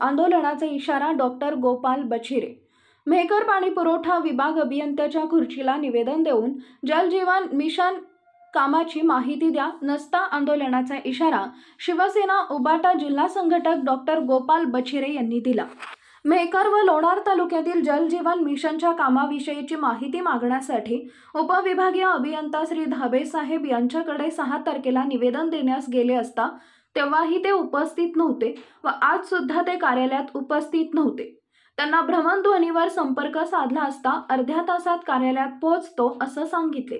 आंदोलनाचा इशारा डॉक्टर गोपाल बछिरे। मेहकर पाणी पुरवठा विभाग अभियंत्याच्या खुर्चीला निवेदन देऊन जल जीवन मिशन कामाची माहिती द्या नसता आंदोलनाचा इशारा शिवसेना उबाटा जिल्हा संघटक डॉक्टर गोपाल बछिरे यांनी दिला। मेहकर व लोणार तालुक्यातील जल जीवन मिशनच्या कामाविषयीची माहिती मागण्यासाठी उपविभागीय अभियंता श्री धाबे साहेब यांच्याकडे 6 तारखेला निवेदन देण्यास गेले असता तेव्हाही ते उपस्थित नव्हते व आज सुद्धा ते कार्यालयात उपस्थित नव्हते। त्यांना भ्रमणध्वनीवर संपर्क साधला असता अर्ध्या तासात कार्यालयात पोहोचतो असं सांगितले।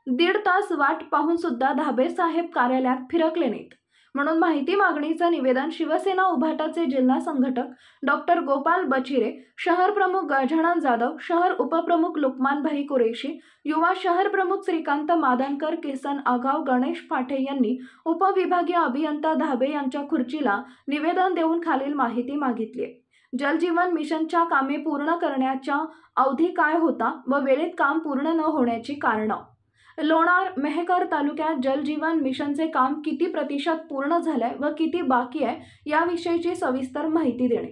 1.5 तास वाट पाहून सुद्धा धाबे साहेब कार्यालयात फिरकले नाहीत, म्हणून माहिती मागणीचं निवेदन शिवसेना उभाटाचे जिल्हा संघटक डॉक्टर गोपाल बछिरे, शहर प्रमुख गजानन जाधव, शहर उपप्रमुख लुकमान भाई कुरेशी, युवा शहर प्रमुख श्रीकांत मादनकर, किसन आगाव, गणेश पाठे यांनी उपविभागीय अभियंता धाबे यांच्या खुर्चीला निवेदन देऊन खालील माहिती मागितली। जल जीवन मिशनच्या कामे पूर्ण करण्याचा अवधी काय होता व वेळेत काम पूर्ण न होण्याची कारणं, लोणार मेहकर तालुक्यात जल जीवन मिशनचे काम किती प्रतिशत पूर्ण झाले व किती बाकी आहे याविषयीची सविस्तर माहिती देणे।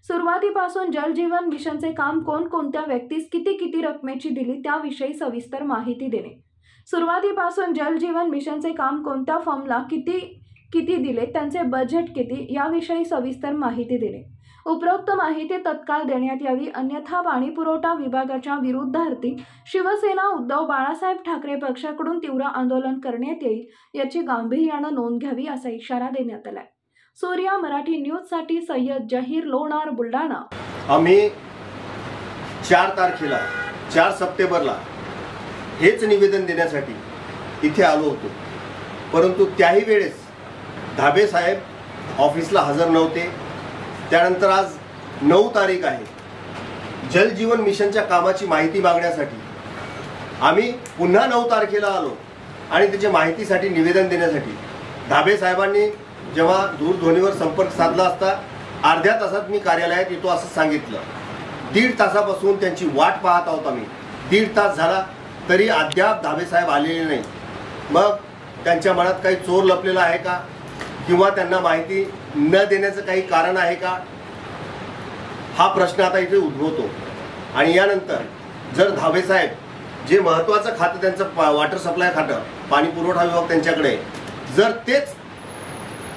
सुरुवातीपासून जल जीवन मिशनचे काम कोणकोणत्या व्यक्तीस किती रकमेची दिली त्याविषयी सविस्तर माहिती देणे। सुरुवातीपासून जल जीवन मिशनचे काम कोणत्या फर्मला किती दिले, त्यांचे बजेट किती याविषयी सविस्तर माहिती देणे। उपरोक्त माहिती तत्काळ देण्यात यावी, अन्यथा पाणी पुरवठा विभागाच्या विरुद्धार्थी शिवसेना उद्धव बाळासाहेब ठाकरे पक्षाकडून तीव्र आंदोलन करण्यात येईल याची गांभीर्याने नोंद घ्यावी असा इशारा देण्यात आलाय। सूर्या मराठी न्यूज साठी सय्यद जहीर, लोणार, बुलढाणा। आम्ही 4 तारखेला 4 सप्टेंबरला हेच निवेदन देण्यासाठी इथे आलो होतो, परंतु त्याही वेळेस धाबे साहेब ऑफिसला हजर नव्हते। त्यानंतर आज 9 तारीख आहे। जल जीवन मिशनच्या कामाची माहिती मागण्यासाठी आम्ही पुन्हा 9 तारखेला आलो आणि त्याच्या माहितीसाठी निवेदन देण्यासाठी धाबे साहेबांनी जेव्हा दूरध्वनीवर संपर्क साधला असता अर्ध्या तासात मी कार्यालयात येतो असं सांगितलं। 1.5 तासापासून त्यांची वाट पाहत आहोत आम्ही। 1.5 तास झाला तरी अद्याप धाबे साहेब आलेले नाही। मग त्यांच्या मनात काही चोर लपलेला आहे का किंवा त्यांना माहिती न देण्याचं काही कारण आहे का, हा प्रश्न आता इथे उद्भवतो। आणि यानंतर जर धाबे साहेब जे महत्त्वाचं खातं त्यांचं वॉटर सप्लाय खातं, पाणी पुरवठा विभाग त्यांच्याकडे, जर तेच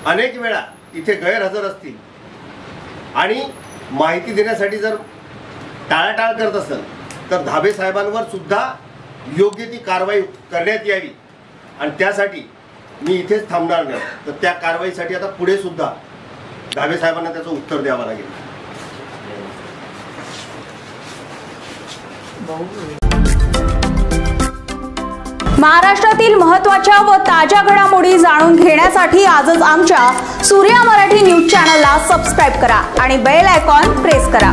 अनेक वेळा इथे गैरहजर असतील आणि माहिती देण्यासाठी जर टाळाटाळ करत असेल तर धाबे साहेबांवर सुद्धा योग्य ती कारवाई करण्यात यावी। आणि त्यासाठी मी इथेच थांबणार नाही, तर त्या कारवाईसाठी आता पुढे सुद्धा धाबे साहेबांना त्याचं उत्तर द्यावं लागेल। महाराष्ट्रातील महत्त्वाच्या व ताज्या घडामोडी जाणून घेण्यासाठी आजच आमच्या सूर्या मराठी न्यूज चॅनलला सबस्क्राईब करा आणि बेल आयकॉन प्रेस करा।